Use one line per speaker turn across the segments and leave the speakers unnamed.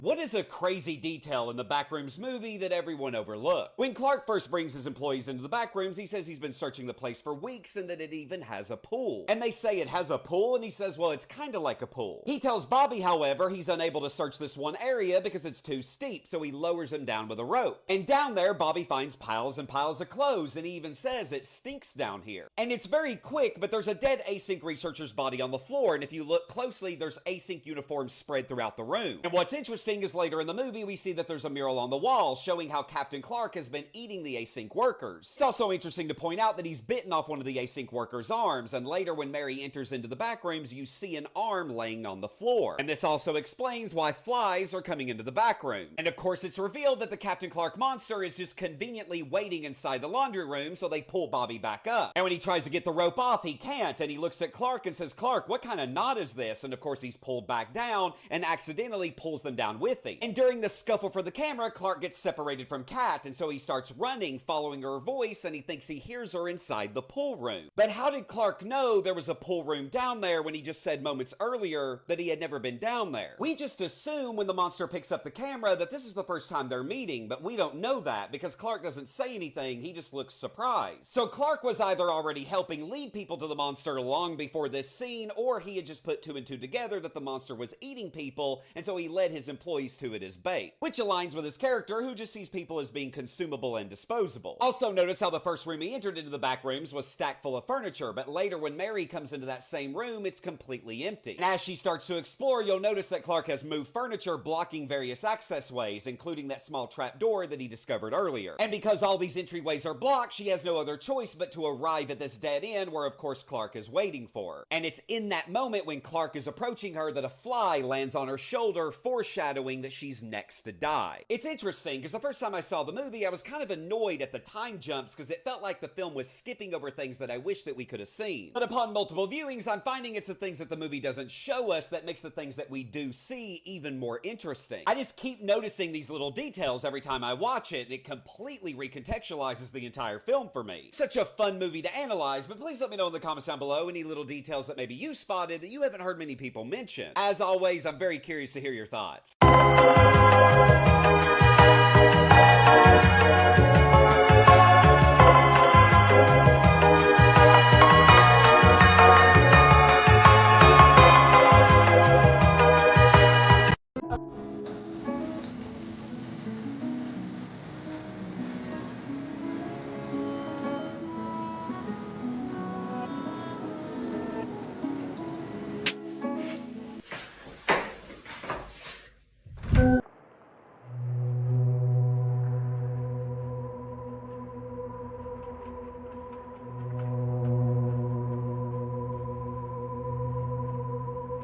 What is a crazy detail in the Backrooms movie that everyone overlooked? When Clark first brings his employees into the Backrooms, he says he's been searching the place for weeks and that it even has a pool. And they say it has a pool, and he says, well, it's kinda like a pool. He tells Bobby, however, he's unable to search this one area because it's too steep, so he lowers him down with a rope. And down there, Bobby finds piles and piles of clothes, and he even says it stinks down here. And it's very quick, but there's a dead ASYNC researcher's body on the floor, and if you look closely, there's ASYNC uniforms spread throughout the room. And what's interesting is later in the movie, we see that there's a mural on the wall showing how Captain Clark has been eating the ASYNC workers. It's also interesting to point out that he's bitten off one of the ASYNC workers' arms, and later when Mary enters into the backrooms, you see an arm laying on the floor. And this also explains why flies are coming into the backroom. And of course, it's revealed that the Captain Clark monster is just conveniently waiting inside the laundry room, so they pull Bobby back up. And when he tries to get the rope off, he can't, and he looks at Clark and says, "Clark, what kind of knot is this?" And of course, he's pulled back down and accidentally pulls them down with him. And during the scuffle for the camera, Clark gets separated from Kat, and so he starts running, following her voice, and he thinks he hears her inside the pool room. But how did Clark know there was a pool room down there when he just said moments earlier that he had never been down there? We just assume when the monster picks up the camera that this is the first time they're meeting, but we don't know that because Clark doesn't say anything, he just looks surprised. So Clark was either already helping lead people to the monster long before this scene, or he had just put two and two together that the monster was eating people, and so he led his employees to it as bait. Which aligns with his character, who just sees people as being consumable and disposable. Also notice how the first room he entered into the back rooms was stacked full of furniture, but later when Mary comes into that same room, it's completely empty. And as she starts to explore, you'll notice that Clark has moved furniture blocking various access ways, including that small trap door that he discovered earlier. And because all these entryways are blocked, she has no other choice but to arrive at this dead end where of course Clark is waiting for her. And it's in that moment when Clark is approaching her that a fly lands on her shoulder, foreshadowing that she's next to die. It's interesting because the first time I saw the movie, I was kind of annoyed at the time jumps because it felt like the film was skipping over things that I wish that we could have seen. But upon multiple viewings, I'm finding it's the things that the movie doesn't show us that makes the things that we do see even more interesting. I just keep noticing these little details every time I watch it, and it completely recontextualizes the entire film for me. Such a fun movie to analyze, but please let me know in the comments down below any little details that maybe you spotted that you haven't heard many people mention. As always, I'm very curious to hear your thoughts.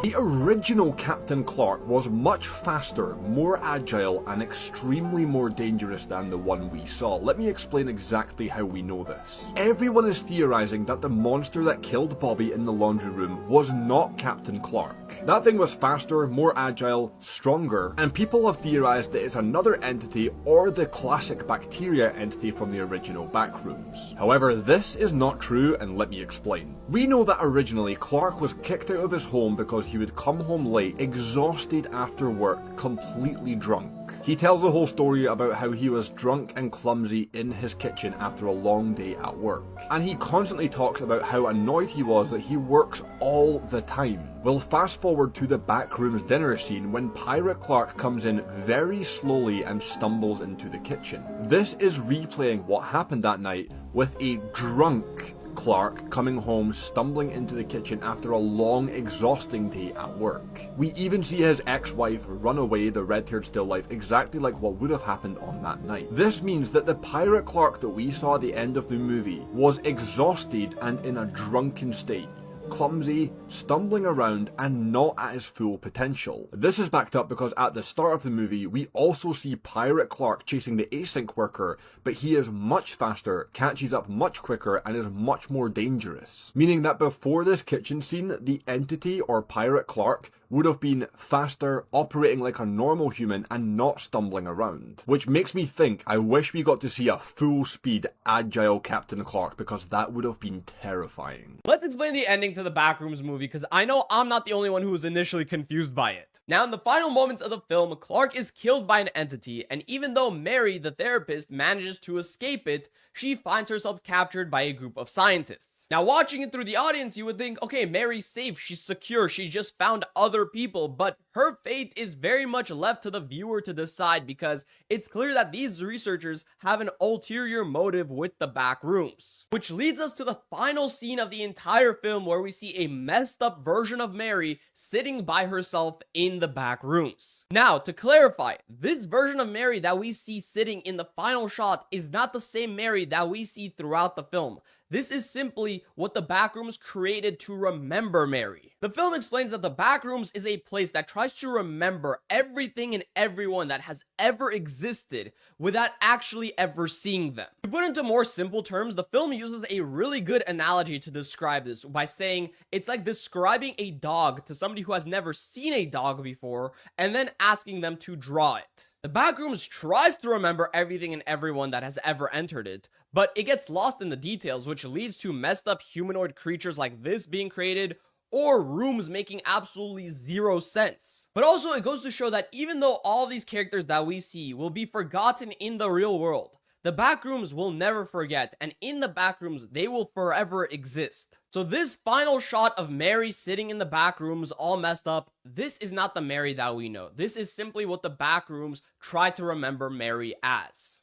The original Captain Clark was much faster, more agile, and extremely more dangerous than the one we saw. Let me explain exactly how we know this. Everyone is theorizing that the monster that killed Bobby in the laundry room was not Captain Clark. That thing was faster, more agile, stronger, and people have theorized that it's another entity or the classic bacteria entity from the original Backrooms. However, this is not true, and let me explain. We know that originally Clark was kicked out of his home because he would come home late, exhausted after work, completely drunk. He tells the whole story about how he was drunk and clumsy in his kitchen after a long day at work. And he constantly talks about how annoyed he was that he works all the time. We'll fast forward to the Backrooms dinner scene when Pirate Clark comes in very slowly and stumbles into the kitchen. This is replaying what happened that night with a drunk Clark coming home, stumbling into the kitchen after a long, exhausting day at work. We even see his ex-wife run away, the red-haired still life, exactly like what would have happened on that night. This means that the Pirate Clark that we saw at the end of the movie was exhausted and in a drunken state. Clumsy, stumbling around, and not at his full potential. This is backed up because at the start of the movie, we also see Pirate Clark chasing the ASYNC worker, but he is much faster, catches up much quicker, and is much more dangerous. Meaning that before this kitchen scene, the entity or Pirate Clark would have been faster, operating like a normal human, and not stumbling around. Which makes me think I wish we got to see a full speed, agile Captain Clark, because that would have been terrifying.
Let's explain the ending to into the Backrooms movie because I know I'm not the only one who was initially confused by it. Now, in the final moments of the film, Clark is killed by an entity, and even though Mary, the therapist, manages to escape it, she finds herself captured by a group of scientists. Now, watching it through the audience, you would think, okay, Mary's safe, she's secure, she just found other people, but her fate is very much left to the viewer to decide because it's clear that these researchers have an ulterior motive with the Backrooms. Which leads us to the final scene of the entire film where we see a messed up version of Mary sitting by herself in the Backrooms. Now, to clarify, this version of Mary that we see sitting in the final shot is not the same Mary that we see throughout the film. This is simply what the Backrooms created to remember Mary. The film explains that the Backrooms is a place that tries to remember everything and everyone that has ever existed without actually ever seeing them. To put into more simple terms, the film uses a really good analogy to describe this by saying it's like describing a dog to somebody who has never seen a dog before and then asking them to draw it. The Backrooms tries to remember everything and everyone that has ever entered it, but it gets lost in the details, which leads to messed up humanoid creatures like this being created, or rooms making absolutely zero sense. But also, it goes to show that even though all these characters that we see will be forgotten in the real world, the Backrooms will never forget, and in the Backrooms, they will forever exist. So this final shot of Mary sitting in the Backrooms all messed up, this is not the Mary that we know. This is simply what the Backrooms try to remember Mary as.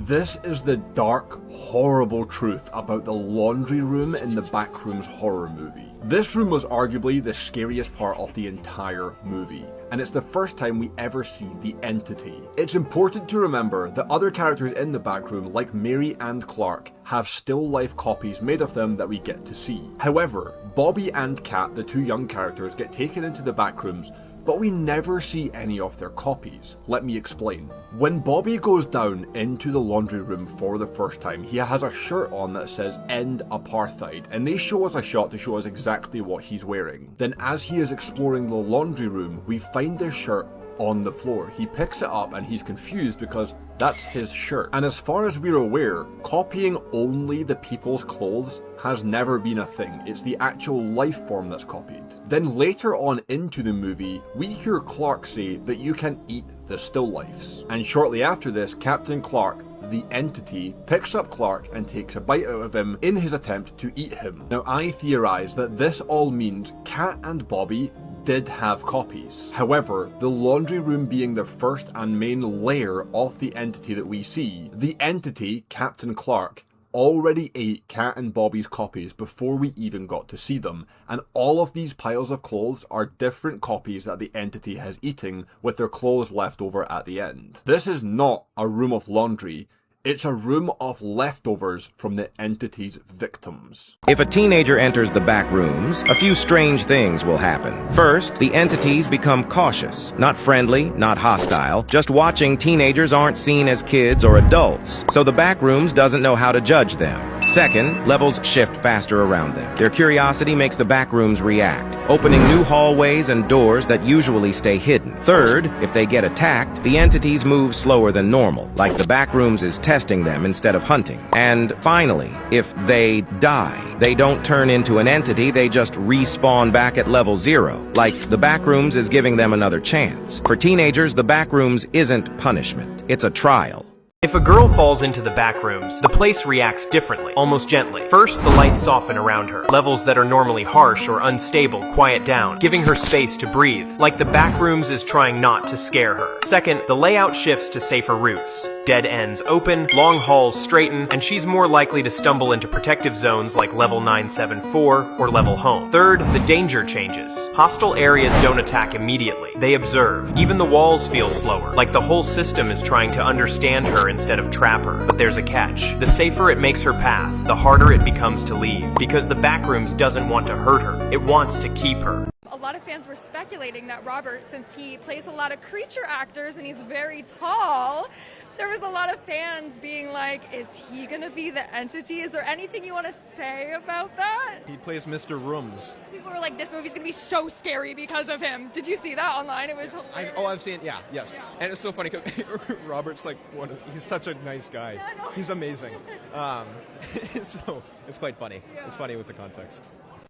This is the dark, horrible truth about the laundry room in the Backrooms horror movie. This room was arguably the scariest part of the entire movie, and it's the first time we ever see the entity. It's important to remember that other characters in the Backroom, like Mary and Clark, have still life copies made of them that we get to see. However, Bobby and Kat, the two young characters, get taken into the Backrooms, but we never see any of their copies. Let me explain. When Bobby goes down into the laundry room for the first time, he has a shirt on that says "End Apartheid," and they show us a shot to show us exactly what he's wearing. Then as he is exploring the laundry room, we find this shirt on the floor. He picks it up and he's confused because that's his shirt. And as far as we're aware, copying only the people's clothes has never been a thing. It's the actual life form that's copied. Then later on into the movie, we hear Clark say that you can eat the still lifes. And shortly after this, Captain Clark, the entity, picks up Clark and takes a bite out of him in his attempt to eat him. Now I theorize that this all means Kat and Bobby did have copies. However, the laundry room being the first and main layer of the entity that we see, the entity, Captain Clark, already ate Kat and Bobby's copies before we even got to see them, and all of these piles of clothes are different copies that the entity has eaten with their clothes left over at the end. This is not a room of laundry. It's a room of leftovers from the entity's victims.
If a teenager enters the back rooms, a few strange things will happen. First, the entities become cautious. Not friendly, not hostile. Just watching teenagers aren't seen as kids or adults, so the back rooms doesn't know how to judge them. Second, levels shift faster around them. Their curiosity makes the back rooms react, opening new hallways and doors that usually stay hidden. Third, if they get attacked, the entities move slower than normal, like the back rooms is testing them instead of hunting. And finally, if they die, they don't turn into an entity, they just respawn back at level 0, like the Backrooms is giving them another chance. For teenagers, the Backrooms isn't punishment, it's a trial.
If a girl falls into the backrooms, the place reacts differently, almost gently. First, the lights soften around her. Levels that are normally harsh or unstable quiet down, giving her space to breathe, like the backrooms is trying not to scare her. Second, the layout shifts to safer routes. Dead ends open, long halls straighten, and she's more likely to stumble into protective zones like level 974 or level home. Third, the danger changes. Hostile areas don't attack immediately. They observe. Even the walls feel slower, like the whole system is trying to understand her instead of trap her. But there's a catch. The safer it makes her path, the harder it becomes to leave, because the backrooms doesn't want to hurt her. It wants to keep her.
A lot of fans were speculating that Robert, since he plays a lot of creature actors and he's very tall, there was a lot of fans being like, is he gonna be the entity? Is there anything you want to say about that?
He plays Mr. Rooms.
People were like, this movie's gonna be so scary because of him. Did you see that online? It was hilarious.
I've seen, yes. And it's so funny because Robert's like, he's such a nice guy.
Yeah, I know.
He's amazing. So it's quite funny. It's funny with the context.